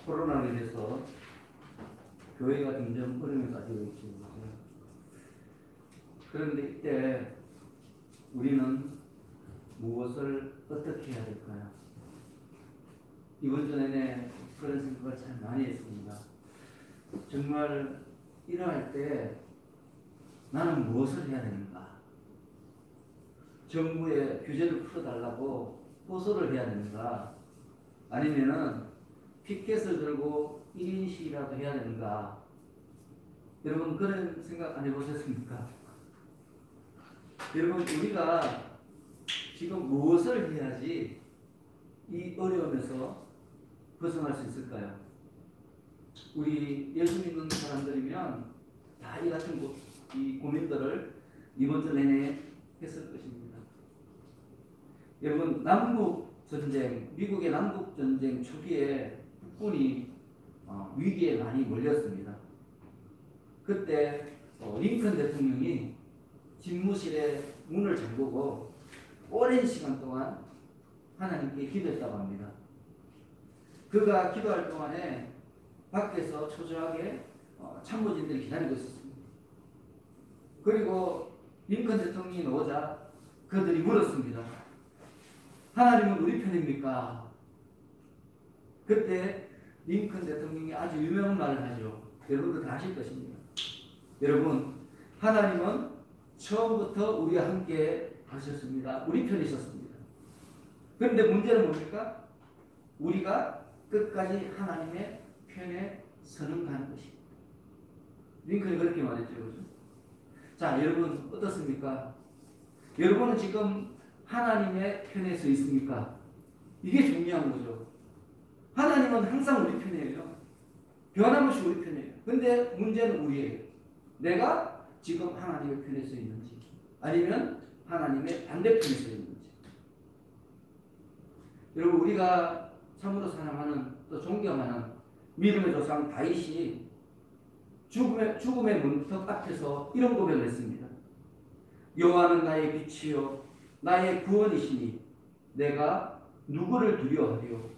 코로나로 인해서 교회가 점점 어려움을 가지고 있죠. 그런데 이때 우리는 무엇을 어떻게 해야 될까요? 이번 주 내내 그런 생각을 참 많이 했습니다. 정말 일어날 때 나는 무엇을 해야 되는가? 정부의 규제를 풀어달라고 호소를 해야 되는가? 아니면은 피켓을 들고 1인 시위라도 해야 되는가? 여러분 그런 생각 안 해보셨습니까? 여러분 우리가 지금 무엇을 해야지 이 어려움에서 벗어날 수 있을까요? 우리 예수 믿는 사람들이면 다 이 같은 이 고민들을 이번 주 내내 했을 것입니다. 여러분 남북 전쟁, 미국의 남북 전쟁 초기에 북군이 위기에 많이 몰렸습니다. 그때 링컨 대통령이 집무실에 문을 잠그고 오랜 시간 동안 하나님께 기도했다고 합니다. 그가 기도할 동안에 밖에서 초조하게 참모진들이 기다리고 있었습니다. 그리고 링컨 대통령이 나오자 그들이 물었습니다. 하나님은 우리 편입니까? 그때 링컨 대통령이 아주 유명한 말을 하죠. 여러분도 다 아실 것입니다. 여러분, 하나님은 처음부터 우리와 함께 하셨습니다. 우리 편이셨습니다. 그런데 문제는 뭡니까? 우리가 끝까지 하나님의 편에 서는가 하는 것입니다. 링컨이 그렇게 말했죠. 그렇죠? 자, 여러분 어떻습니까? 여러분은 지금 하나님의 편에 서 있습니까? 이게 중요한 거죠. 하나님은 항상 우리 편이에요. 변함없이 우리 편이에요. 근데 문제는 우리예요. 내가 지금 하나님의 편에 서 있는지 아니면 하나님의 반대편에 서 있는지. 여러분 우리가 참으로 사랑하는 또 존경하는 믿음의 조상 다윗이 죽음의 문턱 앞에서 이런 고백을 했습니다. 여호와는 나의 빛이요 나의 구원이시니 내가 누구를 두려워하리요.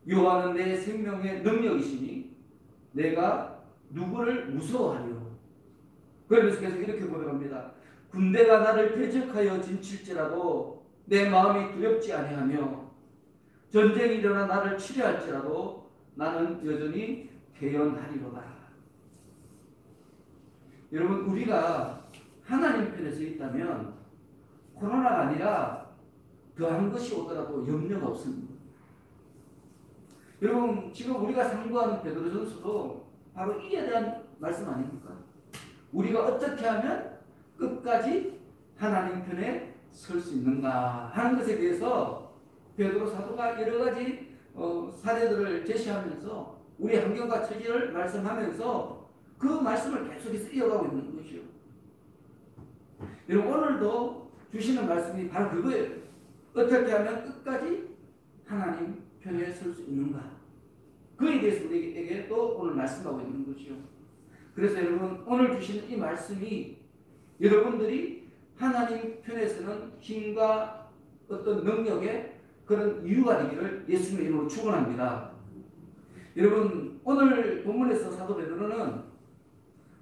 여호와는 내 생명의 능력이시니 내가 누구를 무서워하리요. 그러면서 계속 이렇게 고백합니다. 군대가 나를 대적하여 진칠지라도 내 마음이 두렵지 아니하며 전쟁이 일어나 나를 치료할지라도 나는 여전히 태연하리로다. 여러분 우리가 하나님 편에 서 있다면 코로나가 아니라 더한 것이 오더라도 염려가 없습니다. 여러분 지금 우리가 상고하는 베드로전서도 바로 이에 대한 말씀 아닙니까? 우리가 어떻게 하면 끝까지 하나님 편에 설 수 있는가 하는 것에 대해서 베드로 사도가 여러 가지 사례들을 제시하면서 우리 환경과 처지를 말씀하면서 그 말씀을 계속해서 이어가고 있는 것이요. 여러분 오늘도 주시는 말씀이 바로 그거예요. 어떻게 하면 끝까지 하나님 편에 설 수 있는가. 그에 대해서 우리에게 또 오늘 말씀하고 있는 것이요. 그래서 여러분 오늘 주시는 이 말씀이 여러분들이 하나님 편에 서는 힘과 어떤 능력의 그런 이유가 되기를 예수님의 이름으로 축원합니다. 여러분 오늘 본문에서 사도 베드로는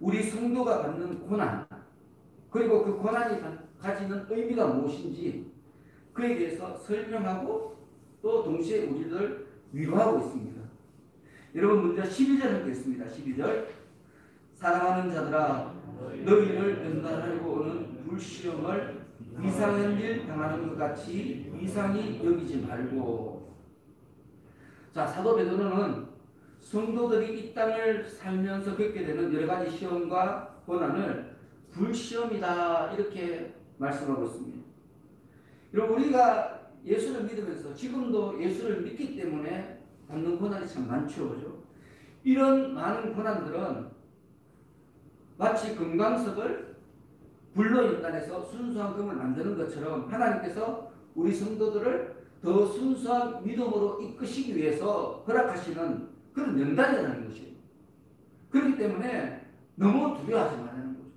우리 성도가 받는 고난 그리고 그 고난이 가지는 의미가 무엇인지 그에 대해서 설명하고 또 동시에 우리를 위로하고 있습니다. 여러분 먼저 12절 읽겠습니다. 12절 사랑하는 자들아 너희를 연단하려고 오는 불시험을 이상한 일 당하는 것 같이 이상히 여기지 말고. 자, 사도 베드로는 성도들이 이 땅을 살면서 겪게 되는 여러 가지 시험과 고난을 불시험이다 이렇게 말씀하고 있습니다. 여러분 우리가 예수를 믿으면서 지금도 예수를 믿기 때문에 받는 고난이 참 많죠. 그죠? 이런 많은 고난들은 마치 금강석을 불로 연단해서 순수한 금을 만드는 것처럼 하나님께서 우리 성도들을 더 순수한 믿음으로 이끄시기 위해서 허락하시는 그런 연단이라는 것이에요. 그렇기 때문에 너무 두려워하지 말라는 거죠.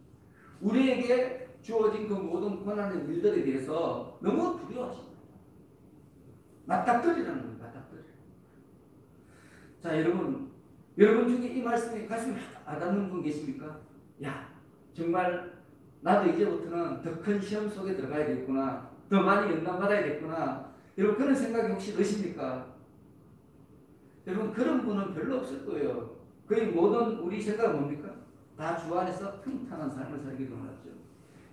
우리에게 주어진 그 모든 고난의 일들에 대해서 너무 두려워하지 말아요. 맞닥뜨리라는 거예요. 맞닥뜨리. 자, 여러분 중에 이 말씀에 가슴이 와닿는 분 계십니까? 야, 정말 나도 이제부터는 더 큰 시험 속에 들어가야 되겠구나. 더 많이 연단받아야 되겠구나. 여러분 그런 생각이 혹시 드십니까? 여러분 그런 분은 별로 없을 거예요. 거의 모든 우리 생각은 뭡니까? 다 주 안에서 평탄한 삶을 살기를 원하죠.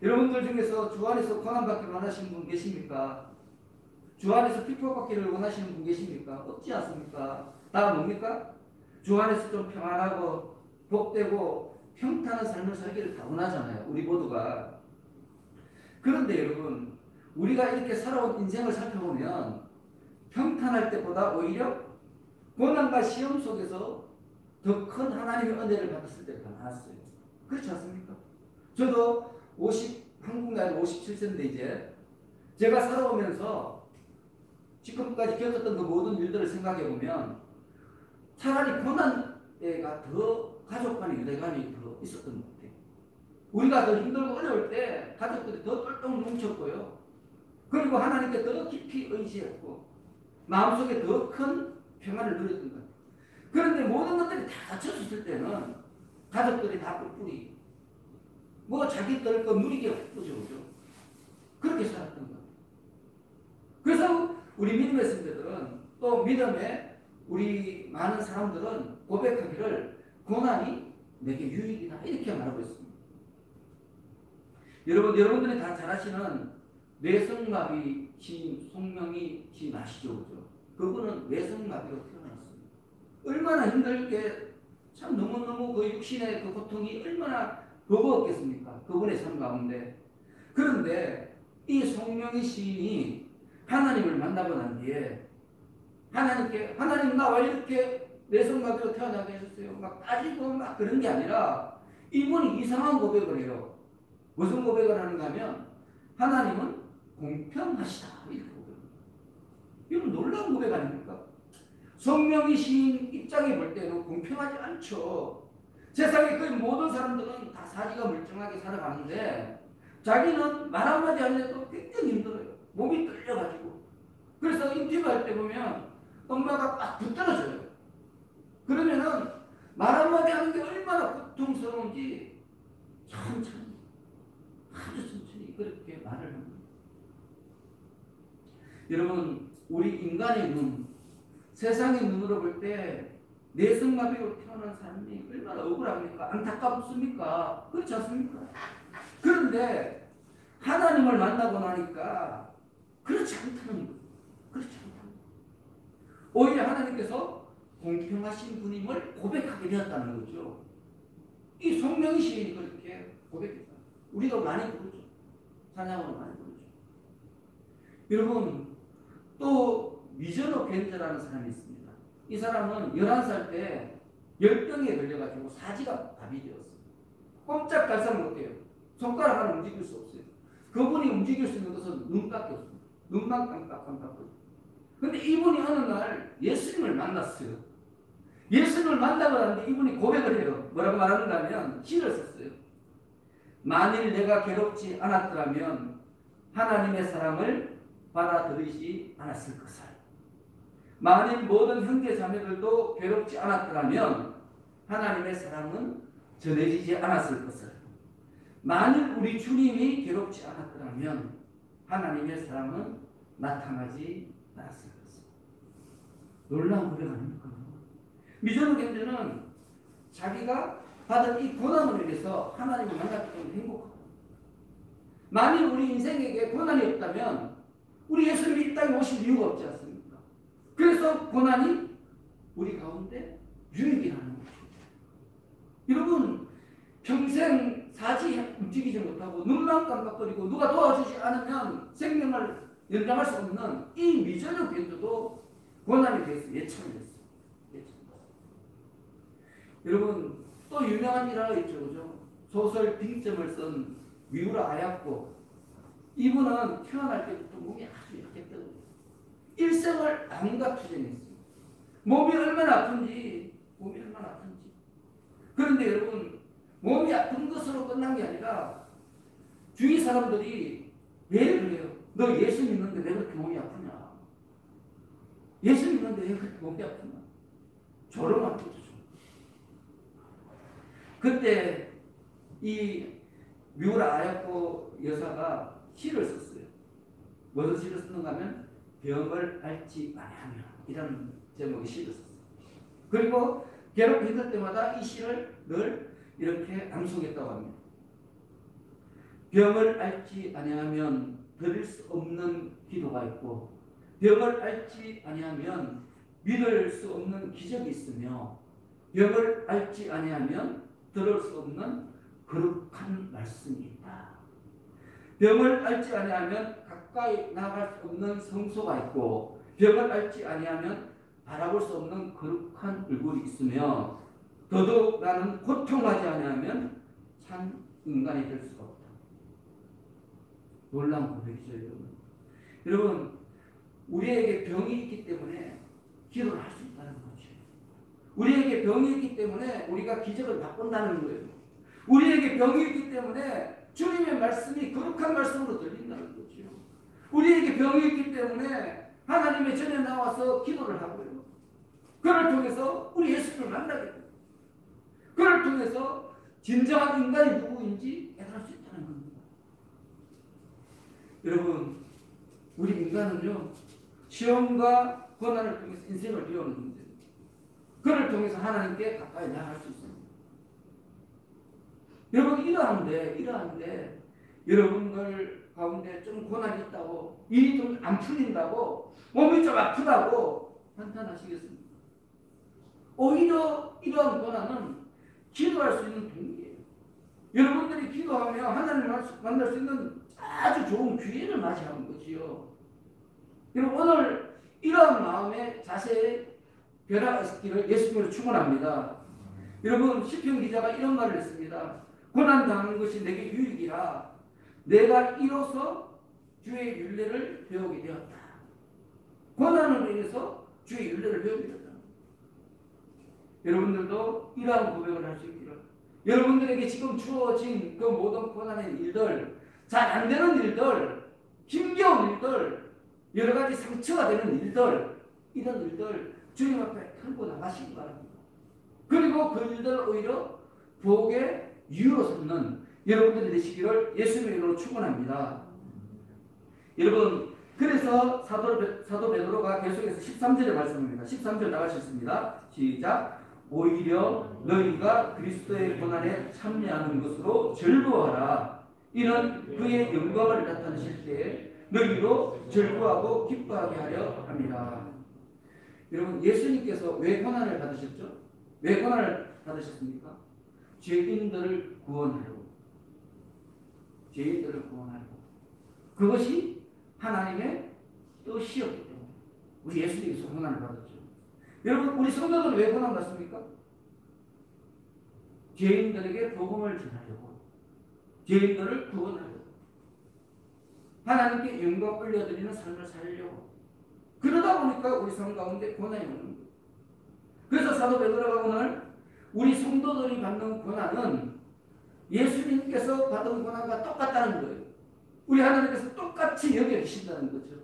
여러분들 중에서 주 안에서 고난받기를 원하시는 분 계십니까? 주 안에서 핍박받기를 원하시는 분 계십니까? 없지 않습니까? 다 뭡니까? 주 안에서 좀 평안하고 복되고 평탄한 삶을 살기를 다 원하잖아요. 우리 모두가. 그런데 여러분 우리가 이렇게 살아온 인생을 살펴보면 평탄할 때보다 오히려 고난과 시험 속에서 더 큰 하나님의 은혜를 받았을 때가 많았어요. 그렇지 않습니까? 저도 한국 나이 57세인데 이제 제가 살아오면서 지금까지 겪었던 그 모든 일들을 생각해 보면 차라리 고난때가 더 가족 간의 유대감이 더 있었던 것 같아요. 우리가 더 힘들고 어려울 때 가족들이 더 똘똘 뭉쳤고요. 그리고 하나님께 더 깊이 의지했고 마음속에 더 큰 평안을 누렸던 것 같아요. 그런데 모든 것들이 다 갖춰졌을 때는 가족들이 다 뿔뿔이 뭐 자기들 거 누리기 없죠. 그렇게 살았던 것 같아요. 그래서 우리 믿음의 선배들은 또 믿음의 우리 많은 사람들은 고백하기를 고난이 내게 유익이다 이렇게 말하고 있습니다. 여러분들이 다 잘 아시는 뇌성마비 시인 송명희 시인 아시죠? 그죠? 그분은 뇌성마비로 태어났습니다. 얼마나 힘들게 참 너무너무 그 육신의 그 고통이 얼마나 버거웠겠습니까? 그분의 삶 가운데. 그런데 이 송명희 시인이 하나님을 만나고 난 뒤에 하나님 나 왜 이렇게 뇌성마비로 태어나게 하셨어요? 막 따지고 막 그런 게 아니라 이분이 이상한 고백을 해요. 무슨 고백을 하는가 하면 하나님은 공평하시다 이렇게 고백합니다. 이건 놀라운 고백 아닙니까? 송명희 시인 입장에 볼 때는 공평하지 않죠. 세상에 거의 모든 사람들은 다 사지가 멀쩡하게 살아가는데 자기는 말 한마디 하는데도 굉장히 힘들어요. 몸이 떨려가지고. 그래서 인터뷰할 때 보면 엄마가 막 붙들어져요. 그러면은 말 한마디 하는 게 얼마나 고통스러운지 천천히 아주 천천히 그렇게 말을 합니다. 여러분 우리 인간의 눈 세상의 눈으로 볼 때 내성마비로 태어난 사람이 얼마나 억울합니까? 안타깝습니까? 그렇지 않습니까? 그런데 하나님을 만나고 나니까 그렇지 않다는 거예요. 그렇지 않다는 거예요. 오히려 하나님께서 공평하신 분임을 고백하게 되었다는 거죠. 이 송명희 시인이 그렇게 고백했다. 우리도 많이 부르죠. 찬양으로 많이 부르죠. 여러분 또 미저노 벤저라는 사람이 있습니다. 이 사람은 11살 때 열병에 걸려가지고 사지가 밥이 되었어요. 꼼짝달싹 못해요. 손가락 하나 움직일 수 없어요. 그분이 움직일 수 있는 것은 눈밖에 없습니다. 눈만 깜빡깜빡거려요. 근데 이분이 어느 날 예수님을 만났어요. 예수님을 만나고 나는데 이분이 고백을 해요. 뭐라고 말하는가 하면 시를 썼어요. 만일 내가 괴롭지 않았더라면 하나님의 사랑을 받아들이지 않았을 것을. 만일 모든 형제 자매들도 괴롭지 않았더라면 하나님의 사랑은 전해지지 않았을 것을. 만일 우리 주님이 괴롭지 않았더라면 하나님의 사랑은 나타나지 않았을 것을. 놀라운 고백 아닙니까? 미저노 겐저는 자기가 받은 이 고난으로 인해서 하나님을 만났기 때문에 행복하고, 만일 우리 인생에게 고난이 없다면 우리 예수님이 이 땅에 오실 이유가 없지 않습니까? 그래서 고난이 우리 가운데 유익이라는 거죠. 여러분 평생 사지 움직이지 못하고 눈만 깜빡거리고 누가 도와주지 않으면 생명을 연장할 수 없는 이 미저노 겐저도 고난에 대해서 예찬을 했어요. 여러분 또 유명한 일화가 있죠. 그죠? 소설 빙점을 쓴 미우라 아야코. 이분은 태어날 때부터 몸이 아주 약했거든요. 일생을 암과 투쟁했어요. 몸이 얼마나 아픈지. 그런데 여러분 몸이 아픈 것으로 끝난 게 아니라 주위 사람들이 왜 그래요? 너 예수 믿는데 왜 그렇게 몸이 아프냐? 예수 믿는데 왜 그렇게 몸이 아프냐? 조롱한 거죠. 그때 이 뮤라 아야코 여사가 시를 썼어요. 무슨 시를 썼는가 하면 병을 앓지 아니하며 이런 제목의 시를 썼어요. 그리고 괴롭고 힘들 때마다 이 시를 늘 이렇게 암송했다고 합니다. 병을 앓지 아니하면 드릴 수 없는 기도가 있고 병을 앓지 아니하면 믿을 수 없는 기적이 있으며 병을 앓지 아니하면 들을 수 없는 거룩한 말씀이 있다. 병을 앓지 아니하면 가까이 나갈 수 없는 성소가 있고 병을 앓지 아니하면 바라볼 수 없는 거룩한 얼굴이 있으며 더더욱 나는 고통하지 아니하면 참 인간이 될 수가 없다. 놀라운 고백이죠, 여러분. 여러분, 우리에게 병이 있기 때문에 기도를 할 수 있다는 거죠. 우리에게 병이 있기 때문에 우리가 기적을 바꾼다는 거예요. 우리에게 병이 있기 때문에 주님의 말씀이 거룩한 말씀으로 들린다는 거죠. 우리에게 병이 있기 때문에 하나님의 전에 나와서 기도를 하고요. 그를 통해서 우리 예수를 만나게 됩니다. 그를 통해서 진정한 인간이 누구인지 깨달을 수 있다는 겁니다. 여러분, 우리 인간은요, 시험과 고난을 통해서 인생을 배우는 문제입니다. 그를 통해서 하나님께 가까이 나아갈 수 있습니다. 여러분, 이러한데 여러분들 가운데 좀 고난이 있다고, 일이 좀 안 풀린다고, 몸이 좀 아프다고 판단하시겠습니까? 오히려 이러한 고난은 기도할 수 있는 동기예요. 여러분들이 기도하며 하나님을 만날 수 있는 아주 좋은 기회를 맞이하는 거지요. 여러분, 오늘 이러한 마음의 자세에 변화가 있기를 예수님으로 축원합니다. 여러분, 시편 기자가 이런 말을 했습니다. 고난 당하는 것이 내게 유익이라 내가 이로써 주의 율례를 배우게 되었다. 고난으로 인해서 주의 율례를 배우게 되었다. 여러분들도 이러한 고백을 할 수 있기를, 여러분들에게 지금 주어진 그 모든 고난의 일들, 잘 안 되는 일들, 힘겨운 일들, 여러 가지 상처가 되는 일들, 이런 일들 주님 앞에 털고 나가시기 바랍니다. 그리고 그 일들을 오히려 복의 이유로 삼는 여러분들이 되시기를 예수님의 이름으로 축원합니다. 여러분, 그래서 사도 베드로가 계속해서 13절에 말씀합니다. 13절 나가셨습니다. 시작. 오히려 너희가 그리스도의 고난에 참여하는 것으로 즐거워하라. 이는 그의 영광을 나타내실 때에 너희로 즐거워하고 기뻐하게 하려 합니다. 여러분, 예수님께서 왜 고난을 받으셨죠? 왜 고난을 받으셨습니까? 죄인들을 구원하려고. 죄인들을 구원하려고. 그것이 하나님의 뜻이었기 때문에 우리 예수님께서 고난을 받았죠. 여러분, 우리 성도들은 왜 고난 받습니까? 죄인들에게 복음을 전하려고, 죄인들을 구원하려고, 하나님께 영광 올려드리는 삶을 살려고. 그러다 보니까 우리 삶 가운데 고난이 오는 거예요. 그래서 사도 베드로가 오늘 우리 성도들이 받는 고난은 예수님께서 받은 고난과 똑같다는 거예요. 우리 하나님께서 똑같이 여겨주신다는 거죠.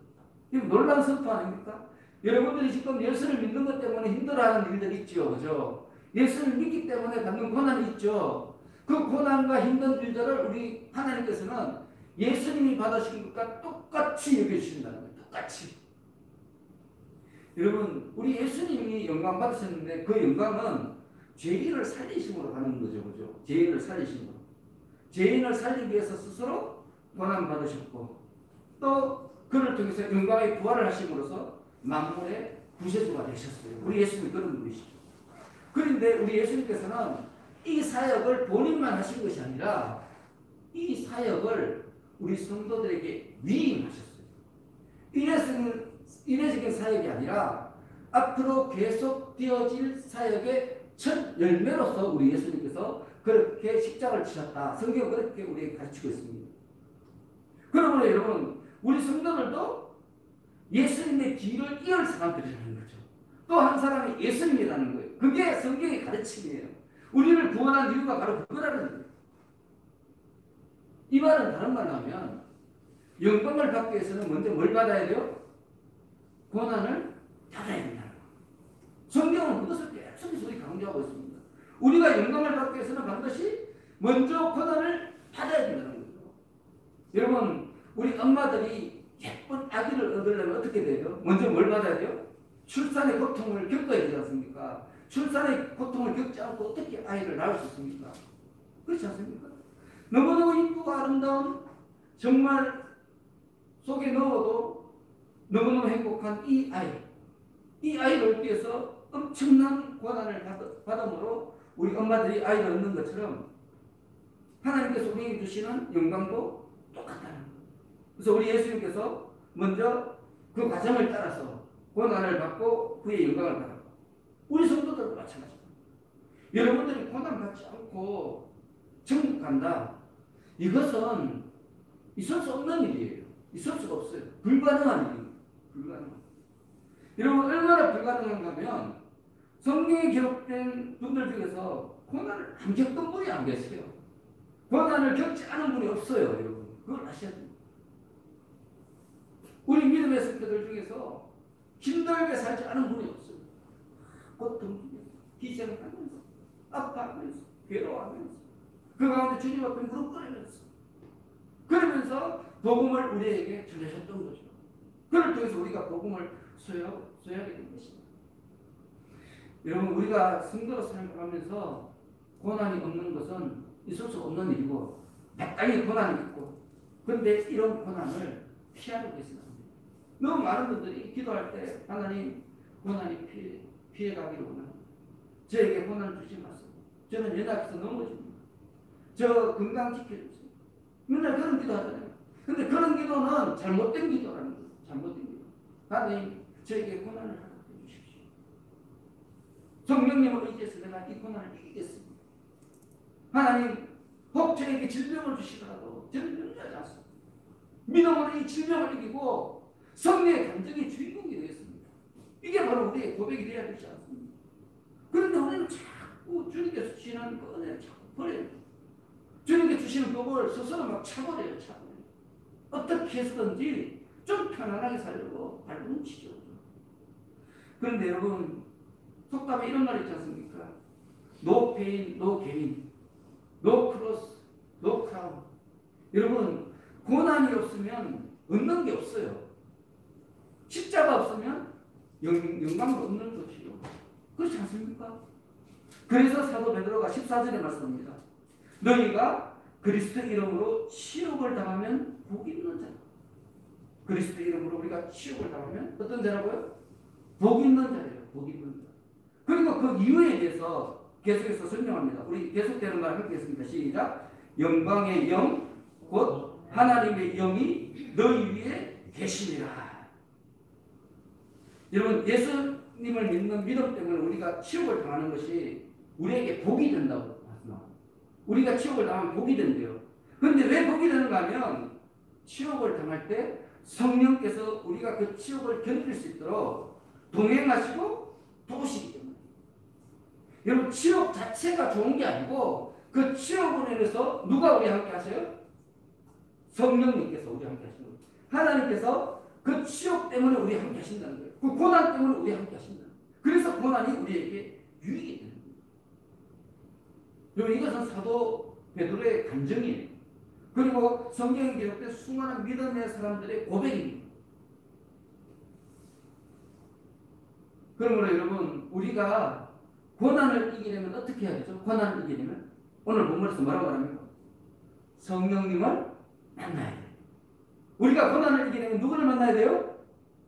이거 놀라운 선포 아닙니까? 여러분들이 지금 예수를 믿는 것 때문에 힘들어하는 일들이 있죠. 그죠? 예수를 믿기 때문에 받는 고난이 있죠. 그 고난과 힘든 일들을 우리 하나님께서는 예수님이 받으신 것과 똑같이 여겨주신다는 거예요. 똑같이. 여러분, 우리 예수님이 영광 받으셨는데 그 영광은 죄인을 살리심으로 가는 거죠. 그죠? 죄인을 살리심으로. 죄인을 살리기 위해서 스스로 고난 받으셨고, 또 그를 통해서 영광의 부활을 하심으로써 만물의 구세주가 되셨어요. 우리 예수님이 그런 분이시죠. 그런데 우리 예수님께서는 이 사역을 본인만 하신 것이 아니라 이 사역을 우리 성도들에게 위임하셨어요. 이례적인 사역이 아니라 앞으로 계속되어질 사역의 첫 열매로서 우리 예수님께서 그렇게 십자가를 치셨다. 성경은 그렇게 우리에게 가르치고 있습니다. 그러므로 여러분, 우리 성도들도 예수님의 뒤를 이을 사람들이라는 거죠. 또 한 사람이 예수님이라는 거예요. 그게 성경의 가르침이에요. 우리를 구원한 이유가 바로 그거라는 거예요. 이 말은 다른 말로 하면 영광을 받기 위해서는 먼저 뭘 받아야 돼요? 고난을 받아야 된다는 거예요. 성경은 그것을 계속해서 우리 강조하고 있습니다. 우리가 영광을 받기 위해서는 반드시 먼저 고난을 받아야 된다는 거죠. 여러분, 우리 엄마들이 예쁜 아기를 얻으려면 어떻게 돼요? 먼저 뭘 받아야 돼요? 출산의 고통을 겪어야 되지 않습니까? 출산의 고통을 겪지 않고 어떻게 아이를 낳을 수 있습니까? 그렇지 않습니까? 너무너무 이쁘고 아름다운 정말 속에 넣어도 너무너무 행복한 이 아이를 얻기 위해서 엄청난 고난을 받음으로 우리 엄마들이 아이를 얻는 것처럼 하나님께서 우리에게 주시는 영광도 똑같다는 거예요. 그래서 우리 예수님께서 먼저 그 과정을 따라서 고난을 받고 그의 영광을 받았고 우리 성도들도 마찬가지입니다. 여러분들이 고난 받지 않고 천국 간다. 이것은 있을 수 없는 일이에요. 있을 수가 없어요. 불가능한 일입니다. 불가능한. 여러분 얼마나 불가능한가 하면 성경에 기록된 분들 중에서 고난을 안 겪은 분이 안 계세요. 고난을 겪지 않은 분이 없어요. 여러분 그걸 아셔야 됩니다. 우리 믿음의 성도들 중에서 힘들게 살지 않은 분이 없어요. 고통 중에서 희생하면서 아파하면서 괴로워하면서 그 가운데 주님 앞에 무릎 꿇으면서 그러면서 복음을 우리에게 전하셨던 거죠. 그걸 통해서 우리가 복음을 소유하게 된 것입니다. 여러분 우리가 성도로 살아가면서 고난이 없는 것은 있을 수 없는 일이고 마땅히 고난이 있고 그런데 이런 고난을 피하려고 했습니다. 너무 많은 분들이 기도할 때 하나님 고난이 피해가기를 원합니다. 저에게 고난을 주지 마세요. 저는 연약해서 넘어집니다. 저 건강 지켜주세요. 맨날 그런 기도 하잖아요. 근데 그런 기도는 잘못된 기도라는 거예요. 잘못된 기도. 하나님 저에게 고난을 허락해 주십시오. 성령님을 의지해서 내가 이 고난을 이기겠습니다. 하나님 혹 저에게 질병을 주시더라도 저는 염려하지 않습니다. 믿음으로 이 질병을 이기고 성령의 감정의 주인공이 되겠습니다. 이게 바로 우리의 고백이 되어야 되지 않습니까? 그런데 우리는 자꾸 주님께서 주시는 그 은혜를 자꾸 버려요. 주님께 주시는 법을 스스로 막 차버려요. 어떻게 해서든지 좀 편안하게 살려고 발버둥 치죠. 그런데 여러분 속담에 이런 말 있지 않습니까? No pain, no gain. No cross, no crown. 여러분 고난이 없으면 얻는 게 없어요. 십자가 없으면 영광도 없는 것이요. 그렇지 않습니까? 그래서 사도 베드로가 14절에 말씀합니다. 너희가 그리스도 이름으로 치욕을 당하면 복 있는 자다. 그리스도 이름으로 우리가 치욕을 당하면 어떤 자라고요? 복 있는 자예요. 복 있는 자. 그리고 그 이유에 대해서 계속해서 설명합니다. 우리 계속되는 말 함께 했습니다. 시작. 영광의 영, 곧 하나님의 영이 너희 위에 계시니라. 여러분 예수님을 믿는 믿음 때문에 우리가 치욕을 당하는 것이 우리에게 복이 된다고 말씀합니다. 우리가 치욕을 당하면 복이 된대요. 그런데 왜 복이 되는가 하면 치욕을 당할 때 성령께서 우리가 그 치욕을 견딜 수 있도록 동행하시고 도우시기 때문에. 여러분 치욕 자체가 좋은 게 아니고 그 치욕으로 인해서 누가 우리 함께 하세요? 성령님께서 우리 함께 하시는 거예요. 하나님께서 그 치욕 때문에 우리 함께 하신다는 거예요. 그 고난 때문에 우리 함께 하신다는 거예요. 그래서 고난이 우리에게 유익이 되는 거예요. 여러분 이것은 사도 베드로의 감정이에요. 그리고 성경에 기록된 수많은 믿음의 사람들의 고백입니다. 그러므로 여러분 우리가 고난을 이기려면 어떻게 해야 되죠? 고난을 이기려면 오늘 본문에서 뭐라고 합니까? 성령님을 만나야 돼요. 우리가 고난을 이기려면 누구를 만나야 돼요?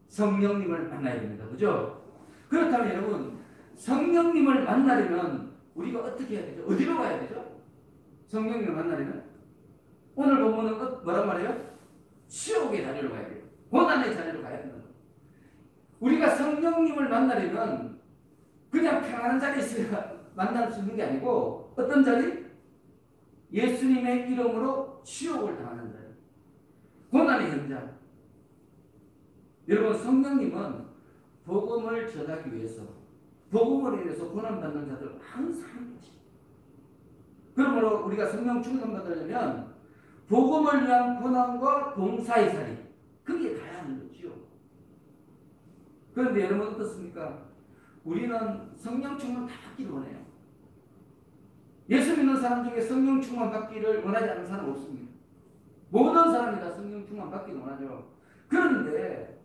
성령님을 만나야 됩니다. 그죠? 그렇다면 여러분 성령님을 만나려면 우리가 어떻게 해야 되죠? 어디로 가야 되죠? 성령님을 만나려면 오늘 본문은 뭐라고 말해요? 치욕의 자리로 가야 돼요. 고난의 자리로 가야 된다. 우리가 성령님을 만나려면 그냥 평안한 자리에서 만날 수 있는 게 아니고 어떤 자리? 예수님의 이름으로 치욕을 당하는 자리. 고난의 현장. 여러분 성령님은 복음을 전하기 위해서 복음을 인해서 고난받는 자들 항상 계십니다. 그러므로 우리가 성령 충만 받으려면 복음을 위한 고난과 봉사의 자리 그게 가야 하는 거지요. 그런데 여러분 어떻습니까? 우리는 성령 충만 다 받기를 원해요. 예수 믿는 사람 중에 성령 충만 받기를 원하지 않는 사람 없습니다. 모든 사람이 다 성령 충만 받기를 원하죠. 그런데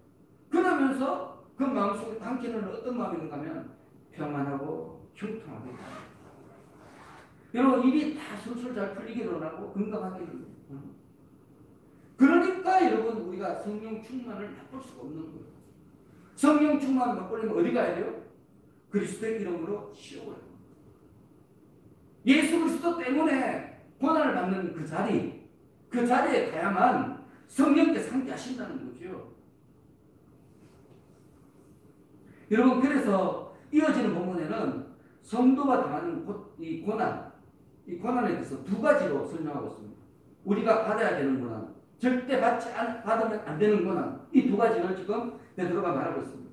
그러면서 그 마음속에 담기는 어떤 마음이 있는가 하면 평안하고 형통하고 있다. 여러분 일이 다 술술 잘 풀리기를 원하고 건강하기를 원합니다. 그러니까 여러분 우리가 성령 충만을 맛볼 수가 없는 거예요. 성령 충만 맛보려면 어디 가야 돼요? 그리스도의 이름으로 지옥을. 예수 그리스도 때문에 고난을 받는 그 자리에 가야만 성령께서 함께 하신다는 거죠. 여러분 그래서 이어지는 본문에는 성도가 당하는 이 고난에 대해서 두 가지로 설명하고 있습니다. 우리가 받아야 되는 고난, 절대 받으면 안 되는 고난, 이 두 가지를 지금 베드로가 말하고 있습니다.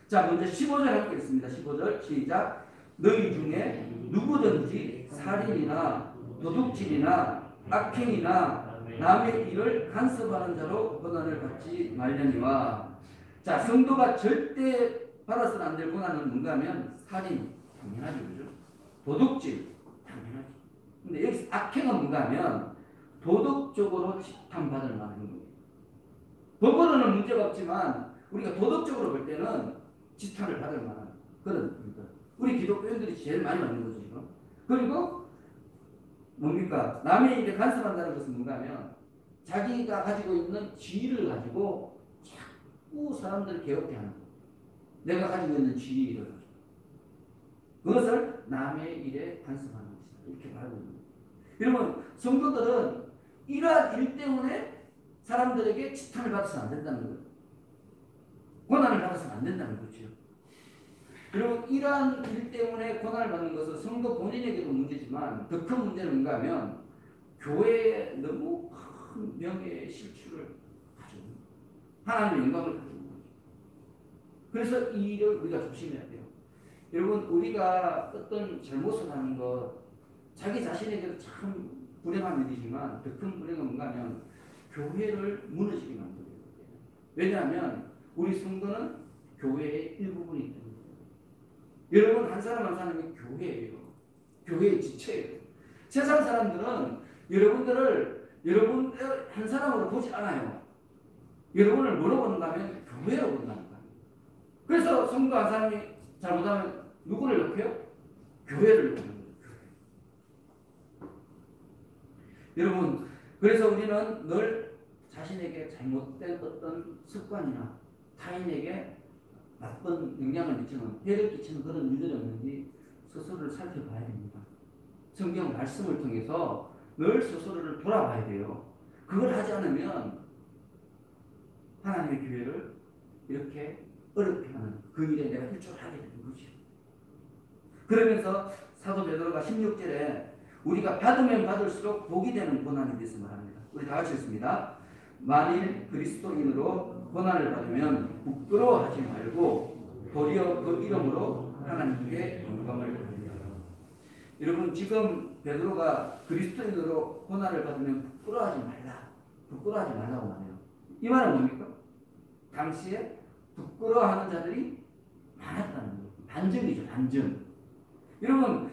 자, 먼저 15절 함께 읽습니다. 15절 시작. 너희 중에 누구든지 살인이나 도둑질이나 악행이나 남의 일을 간섭하는 자로 고난을 받지 말려니와. 자, 성도가 절대 받아서는 안 될 고난은 뭔가 하면 살인, 당연하죠. 그죠? 도둑질, 당연하죠. 근데 여기서 악행은 뭔가 하면 도덕적으로 심판받을 만한 거예요. 법으로는 문제가 없지만 우리가 도덕적으로 볼 때는 지탄을 받을 만한 그런 겁니다. 우리 기독교인들이 제일 많이 받는 거죠. 이거. 그리고 뭡니까? 남의 일에 간섭한다는 것은 뭔가 하면 자기가 가지고 있는 지위를 가지고 자꾸 사람들을 괴롭게 하는 거예요. 내가 가지고 있는 지위를 가지고. 그것을 남의 일에 간섭하는 것이다. 이렇게 말하고 있는 거예요. 여러분 성도들은 이러한 일 때문에 사람들에게 지탄을 받아서는 안 된다는 거예요. 고난을 받아서는 안 된다는 거죠. 그리고 이러한 일 때문에 고난을 받는 것은 성도 본인에게도 문제지만 더 큰 문제는 뭔가 하면 교회에 너무 큰 명예의 실추를 가지고 하나님의 영광을 가지고 있는 거죠. 그래서 이 일을 우리가 조심해야 돼요. 여러분 우리가 어떤 잘못을 하는 것 자기 자신에게도 참 불행한 일이지만 더 큰 불행은 뭔가 하면 교회를 무너지게 만들어요. 왜냐하면 우리 성도는 교회의 일부분이기 때문에. 여러분 한 사람 한 사람이 교회예요. 교회의 지체예요. 세상 사람들은 여러분들을 여러분 한 사람으로 보지 않아요. 여러분을 뭐로 본가 하면 교회로 본다는 거예요. 그래서 성도 한 사람이 잘못하면 누구를 욕해요? 교회를 욕하는 거예요. 여러분 그래서 우리는 늘 자신에게 잘못된 어떤 습관이나 타인에게 나쁜 영향을 미치는, 해를 끼치는 그런 일들이 없는지 스스로를 살펴봐야 됩니다. 성경 말씀을 통해서 늘 스스로를 돌아봐야 돼요. 그걸 하지 않으면 하나님의 교회를 이렇게 어렵게 하는 그 일에 내가 일조를 하게 되는 거죠. 그러면서 사도 베드로가 16절에 우리가 받으면 받을수록 복이 되는 고난에 대해서 말합니다. 우리 다 같이 읽습니다. 만일 그리스도인으로 고난을 받으면 부끄러워하지 말고 도리어 그 이름으로 하나님께 영광을 돌리라. 여러분 지금 베드로가 그리스도인으로 고난을 받으면 부끄러워하지 말라고 말해요. 이 말은 뭡니까? 당시에 부끄러워하는 자들이 많았다는 거예요. 반증이죠. 반증. 여러분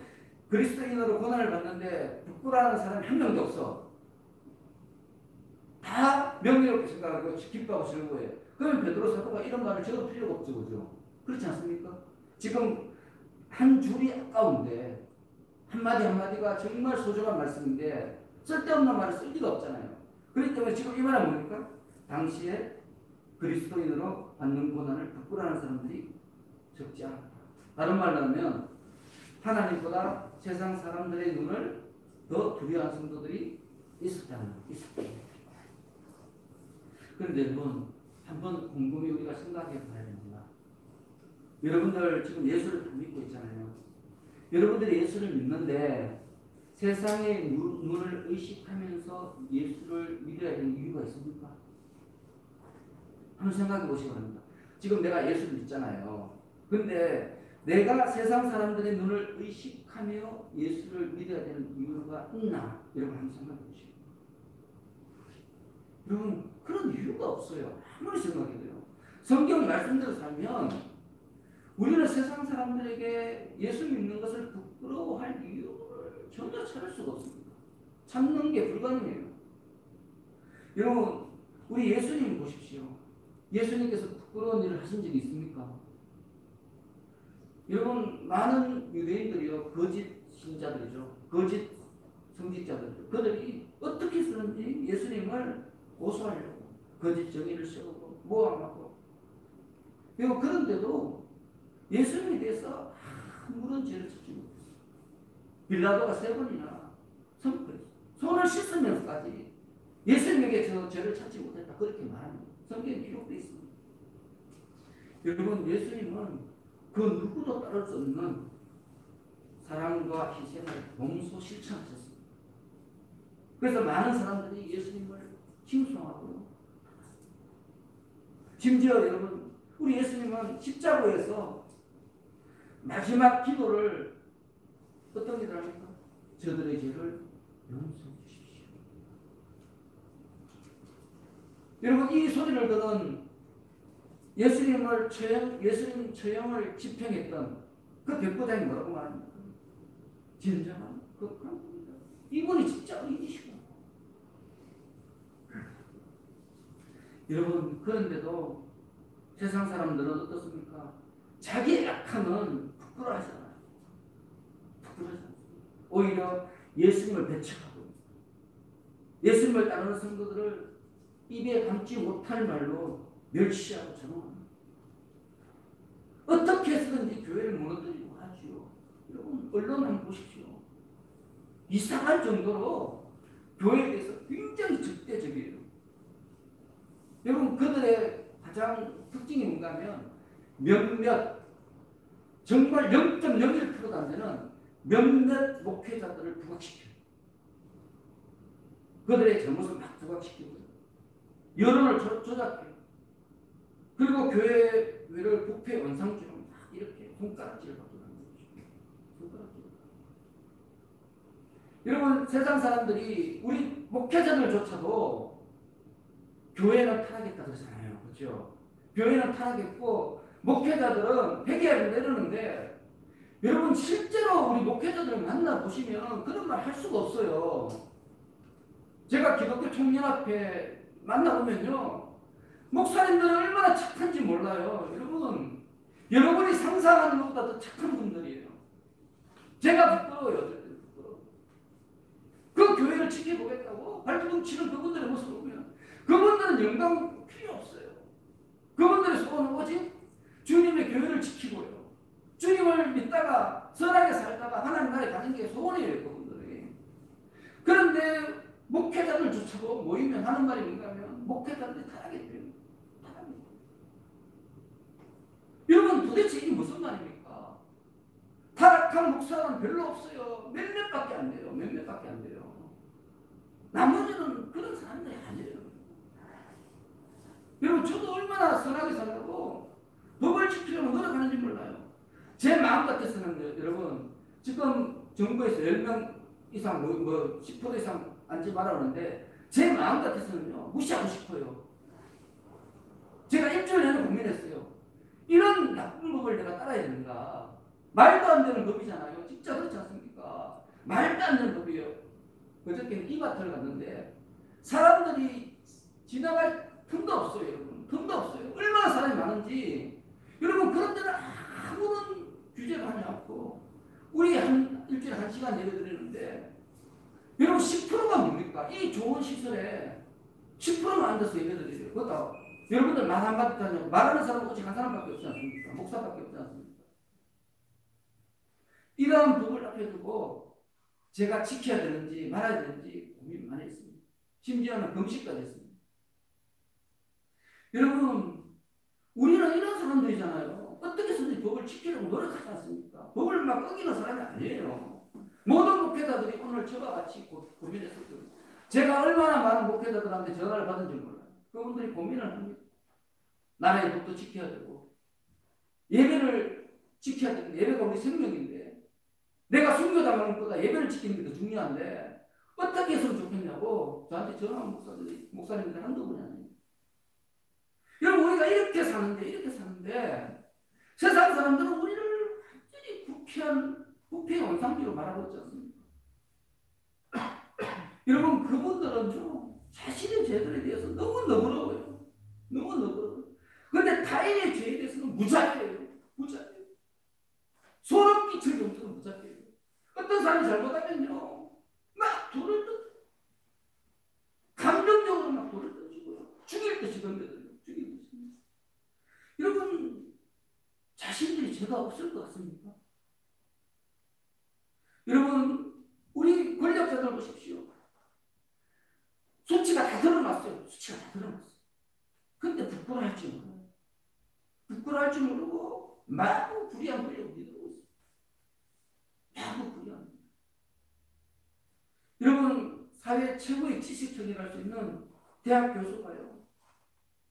그리스도인으로 고난을 받는데 부끄러워하는 사람이 한 명도 없어. 다 명예롭게 생각하고 기뻐하고 즐거워해요. 그러면 베드로 사도가 이런 말을 적을 필요가 없죠. 그죠? 그렇지 않습니까? 지금 한 줄이 아까운데 한마디 한마디가 정말 소중한 말씀인데 쓸데없는 말을 쓸 리가 없잖아요. 그렇기 때문에 지금 이 말은 뭡니까? 당시에 그리스도인으로 받는 고난을 부끄러워하는 사람들이 적지 않았다. 다른 말로 하면 하나님보다 세상 사람들의 눈을 더 두려워하는 성도들이 있었다는 거예요. 그런데 여러분 한번 곰곰이 우리가 생각해 봐야 됩니다. 여러분들 지금 예수를 다 믿고 있잖아요. 여러분들이 예수를 믿는데 세상의 눈을 의식하면서 예수를 믿어야 되는 이유가 있습니까? 한번 생각해 보시기 바랍니다. 지금 내가 예수를 믿잖아요. 근데 내가 세상 사람들의 눈을 의식하며 예수를 믿어야 되는 이유가 있나? 여러분 한번 생각해 보시죠. 여러분 그런 이유가 없어요. 아무리 생각해도요. 성경 말씀대로 살면 우리는 세상 사람들에게 예수 믿는 것을 부끄러워할 이유를 전혀 찾을 수가 없습니다. 찾는 게 불가능해요. 여러분, 우리 예수님 보십시오. 예수님께서 부끄러운 일을 하신 적이 있습니까? 여러분, 많은 유대인들이요, 거짓 신자들이죠. 거짓 성직자들. 그들이 어떻게 쓰는지 예수님을 고소하려고 거짓 정의를 세우고 모함하고. 그리고 그런데도 예수님에 대해서 아무런 죄를 찾지 못했어요. 빌라도가 3번이나 선포했어요. 손을 씻으면서까지 예수님에게 저 죄를 찾지 못했다. 그렇게 말합니다. 성경에 기록되어 있습니다. 여러분, 예수님은 그 누구도 따를 수 없는 사랑과 희생을 몸소 실천하셨습니다. 그래서 많은 사람들이 예수님을 칭송하고요. 심지어 여러분, 우리 예수님은 십자가에서 마지막 기도를 어떤 기도를 합니까? 저들의 죄를 용서해 주십시오. 여러분, 이 소리를 들은 예수님 처형을 집행했던 그 백부장이 뭐라고 말합니까? 진정한 극한 분이다. 이분이 진짜 의지시고. 여러분, 그런데도 세상 사람들은 어떻습니까? 자기의 약함은 부끄러워하잖아요. 부끄러워하지 않습니다. 오히려 예수님을 배척하고 예수님을 따르는 성도들을 입에 담지 못할 말로 멸시하고 전화합니다. 어떻게 해서든지 교회를 무너뜨리고 하지요. 여러분, 언론 한번 보십시오. 이상할 정도로 교회에 대해서 굉장히 적대적이에요. 여러분, 그들의 가장 특징이 뭔가 하면 몇몇, 정말 0.01%도 안 되는 몇몇 목회자들을 부각시켜요. 그들의 잘못을 막 부각시키고 여론을 조작해요. 그리고 교회를 부패 원상주로 막 이렇게 손가락질을 받고 있는 거죠. 손가락질. 여러분, 세상 사람들이 우리 목회자들조차도 교회는 타락했다고 하잖아요. 그렇죠? 교회는 타락했고 목회자들은 회개하고 내려는데, 여러분 실제로 우리 목회자들을 만나보시면 그런 말 할 수가 없어요. 제가 기독교 총연합회 만나보면요, 목사님들은 얼마나 착한지 몰라요. 여러분, 여러분이 상상하는 것보다 더 착한 분들이에요. 제가 부끄러워요. 그 교회를 지켜보겠다고 발버둥 치는 그분들의 모습을 보면 그분들은 영광 필요 없어요. 그분들의 소원은 오직 주님의 교회를 지키고요, 주님을 믿다가 선하게 살다가 하나님 나라에 가는 게 소원이에요. 그분들이. 그런데 목회자들조차도 모이면 하는 말이 뭔가 하면 목회자들이 타락했대요. 여러분, 도대체 이게 무슨 말입니까? 타락한 목사는 별로 없어요. 몇몇밖에 안 돼요. 몇몇밖에 안 돼요. 나머지는 그런 사람들이 아니에요. 여러분, 저도 얼마나 선하게 살려고 법을 지키려고 노력하는지 몰라요. 제 마음 같아서는 여러분, 지금 정부에서 10명 이상, 10% 이상 앉지 말라는데 제 마음 같아서는요, 무시하고 싶어요. 제가 일주일 내내 고민했어요. 이런 나쁜 법을 내가 따라야 되는가? 말도 안 되는 법이잖아요. 진짜 그렇지 않습니까? 말도 안 되는 법이에요. 그저께는 이마트를 갔는데 사람들이 지나갈 틈도 없어요. 여러분, 틈도 없어요. 얼마나 사람이 많은지. 여러분, 그런 데는 아무런 규제가 하지 않고 우리 일주일에 1시간 내려드리는데, 여러분 10%가 뭡니까? 이 좋은 시설에 10%만 앉아서 예배드려요. 그것도 여러분들 말 한마디 하냐고, 말하는 사람은 오직 한 사람밖에 없지 않습니까? 목사밖에 없지 않습니까? 이러한 법을 앞에 두고 제가 지켜야 되는지 말아야 되는지 고민 많이 했습니다. 심지어는 금식까지 했습니다. 여러분, 우리는 이런 사람들이잖아요. 어떻게 해서든지 법을 지키려고 노력하지 않습니까? 법을 막 어기는 사람이 아니에요. 모든 목회자들이 오늘 저와 같이 고민했을 겁니다. 제가 얼마나 많은 목회자들한테 전화를 받은지 몰라요. 그분들이 고민을 합니다. 나라의 법도 지켜야 되고 예배를 지켜야 되는데, 예배가 우리 생명인데 내가 순교당하는 것보다 예배를 지키는 게 더 중요한데 어떻게 했으면 좋겠냐고 저한테 전화한 목사님들 한두 분이 아니에요. 여러분, 우리가 이렇게 사는데 세상 사람들은 우리를 완전히 부패의 원상지로 말하고 있지 않습니까? 여러분, 그분들은 자신의 죄들에 대해서 너무 너그러워요. 너무 너그러워요. 그런데 타인의 죄에 대해서는 무자비해요. 무자비해요. 소름 끼칠 정도로 무자비해요. 어떤 사람이 잘못하면요, 막 돌을 던져. 감정적으로 막 돌을 던지고요. 죽일 듯이 던져요. 죽일 듯이. 여러분, 자신들이 죄가 없을 것 같습니까? 여러분, 우리 권력자들 보십시오. 수치가 다 드러났어요. 수치가 다 드러났어요. 근데 부끄러워할 줄 몰라요. 부끄러워할 줄 모르고 마구 불의한 권력을 믿고 있어요. 마구 불의한. 여러분, 사회 최고의 지식청이랄 수 있는 대학 교수가요.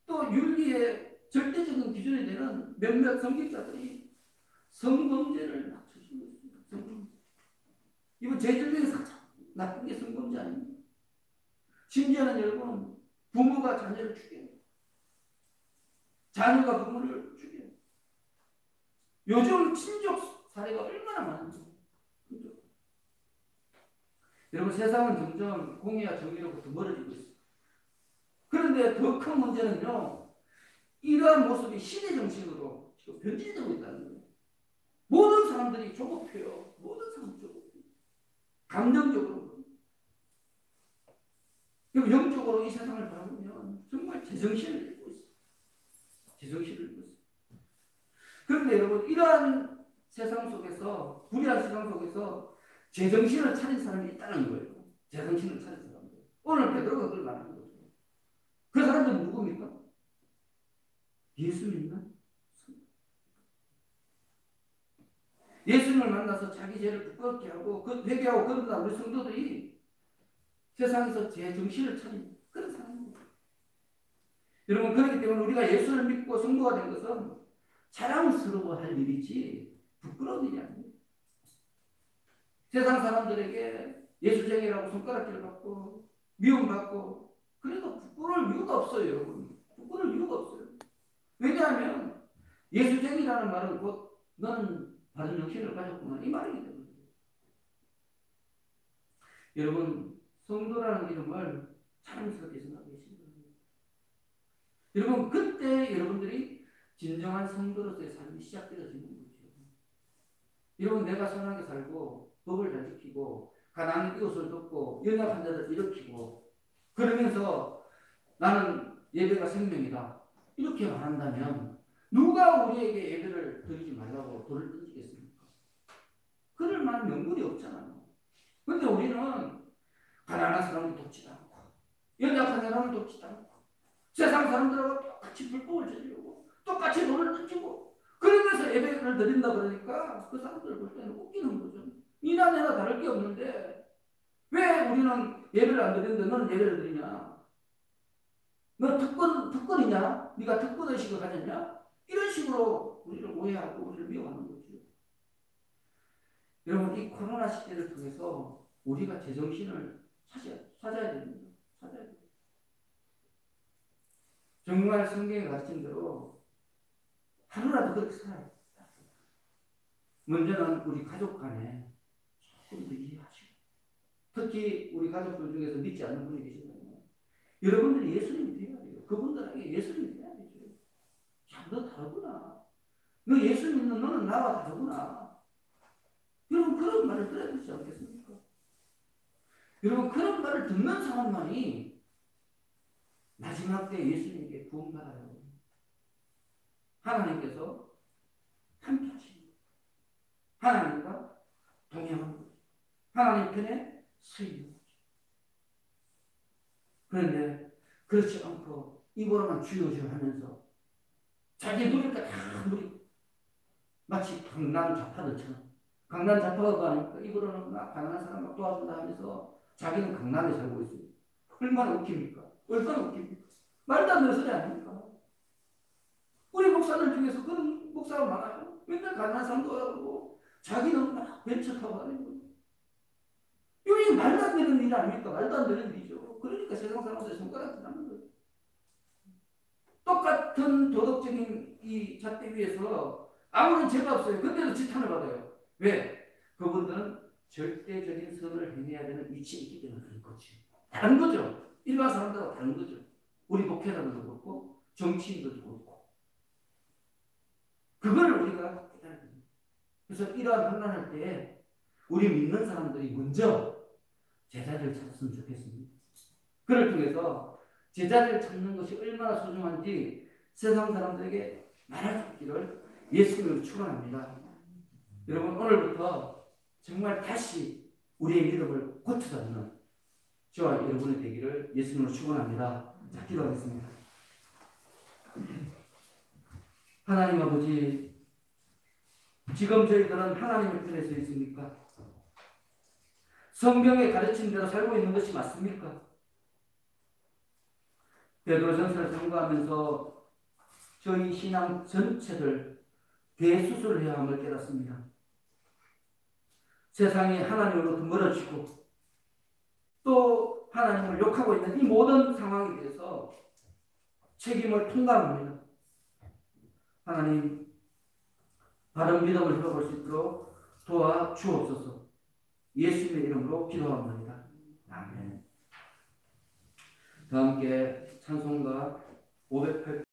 또 윤리의 절대적인 기준이 되는 몇몇 성직자들이 성범죄를 낮춰주고 있습니다. 성범죄. 이건 죄들 중에서 가장 나쁜 게 성범죄 아닙니까? 심지어는 여러분, 부모가 자녀를 죽여요. 자녀가 부모를 죽여요. 요즘 친족 사례가 얼마나 많은지. 여러분, 세상은 점점 공의와 정의로부터 멀어지고 있습니다. 그런데 더 큰 문제는요, 이러한 모습이 시대 정신으로 지금 변질되고 있다는 거예요. 모든 사람들이 조급해요. 모든 사람들이 조급해요. 감정적으로. 그리고 영적으로 이 세상을 바라보면 정말 제정신을 잃고 있어요. 제정신을 잃고 있어요. 그런데 여러분, 이러한 세상 속에서, 불의한 세상 속에서 제정신을 차린 사람이 있다는 거예요. 제정신을 차린 사람들. 오늘 베드로가 그걸 말하는 거죠. 그 사람들은 누굽니까? 예수 믿는 예수님을 만나서 자기 죄를 부끄럽게 하고 회개하고 그러다 우리 성도들이 세상에서 제정신을 차린 그런 사람입니다. 여러분, 그렇기 때문에 우리가 예수를 믿고 성도가 된 것은 자랑스러워할 일이지 부끄러운 일이 아닙니다. 세상 사람들에게 예수쟁이라고 손가락질을 받고 미움받고 그래도 부끄러울 이유가 없어요. 여러분. 부끄러울 이유가 없어요. 왜냐하면 예수쟁이라는 말은 곧 너는 바른 정신을 가졌구나 이 말이기 때문에. 여러분, 성도라는 이름을 자랑스럽게 생각해 주시기 바랍니다. 여러분, 그때 여러분들이 진정한 성도로서의 삶이 시작되어지는 거죠. 여러분, 내가 선하게 살고 법을 잘 지키고 가난한 이웃을 돕고 연약한 자들을 일으키고 그러면서 나는 예배가 생명이다 이렇게 말한다면 누가 우리에게 예배를 드리지 말라고 돌을 던지겠습니까? 그럴 만한 명분이 없잖아요. 그런데 우리는 가난한 사람을 돕지도 않고 연약한 사람을 돕지도 않고 세상 사람들하고 똑같이 불법을 저지르고 똑같이 돌을 던지고 그러면서 예배를 드린다 그러니까 그 사람들을 볼 때는 웃기는 거죠. 니나 내나 다를 게 없는데 왜 우리는 예배를 안 드리는데 너는 예배를 드리냐? 너 특권이냐? 네가 특권의식을 가졌냐? 이런 식으로 우리를 오해하고 우리를 미워하는 거죠. 여러분, 이 코로나 시대를 통해서 우리가 제정신을 찾아야 됩니다. 찾아야 됩니다. 정말 성경에 가르친 대로 하루라도 그렇게 살아야 됩니다. 먼저는 우리 가족 간에 조금 더 이해하시고 특히 우리 가족들 중에서 믿지 않는 분이 계시다면 여러분들이 예수님이 돼야 돼요. 그분들에게 예수님이 돼야 되죠. 야, 너 다르구나. 너 예수 믿는 너는 나와 다르구나. 여러분, 그런 말을 들어야 되지 않겠습니까? 여러분, 그런 말을 듣는 사람만이 마지막 때 예수님께 구원받아요. 하나님께서 함께 하십니다. 하나님과 동행하는 거죠. 하나님 편에 서 있는 거죠. 그런데 그렇지 않고 입으로만 주여주여 하면서 자기 누릴 거 다 누리고 마치 강남 좌파들처럼 강남 좌파가 아니까 입으로는 막 가난한 사람 막 도와준다 하면서 자기는 강남에 살고 있어요. 얼마나 웃깁니까? 얼마나 웃깁니까? 말도 안 되는 소리 아닙니까? 우리 목사들 중에서 그런 목사가 많아요. 맨날 가난한 사람 도와주고 자기는 막 벤처 타고 다니는 거예요. 이게 말도 안 되는 일 아닙니까? 말도 안 되는 일이죠. 그러니까 세상 사람들이 손가락질 하는 거예요. 똑같은 도덕적인 이 잣대 위에서 아무런 죄가 없어요. 근데도 지탄을 받아요. 왜? 그분들은 절대적인 선을 행해야 되는 위치에 있기 때문에 그런 거죠. 다른 거죠. 일반 사람들하고 다른 거죠. 우리 목회자들도 그렇고 정치인들도 그렇고. 그걸 우리가 깨달아야 됩니다. 그래서 이러한 환난할 때 우리 믿는 사람들이 먼저 제자리를 찾았으면 좋겠습니다. 그를 통해서 제자리를 찾는 것이 얼마나 소중한지 세상 사람들에게 말할 수 있기를 예수님으로 축원합니다. 여러분 오늘부터 정말 다시 우리의 믿음을 고쳐잡는 저와 여러분의 되기를 예수님으로 축원합니다. 자, 기도하겠습니다. 하나님 아버지, 지금 저희들은 하나님의 편에 서 있습니까? 성경의 가르친 대로 살고 있는 것이 맞습니까? 베드로전서를 참고하면서 저희 신앙 전체를 대수술을 해야 함을 깨닫습니다. 세상이 하나님으로부터 멀어지고 또 하나님을 욕하고 있는 이 모든 상황에 대해서 책임을 통감합니다. 하나님, 바른 믿음을 회복할 수 있도록 도와주옵소서. 예수님의 이름으로 기도합니다. 아멘. 다 함께 찬송가 508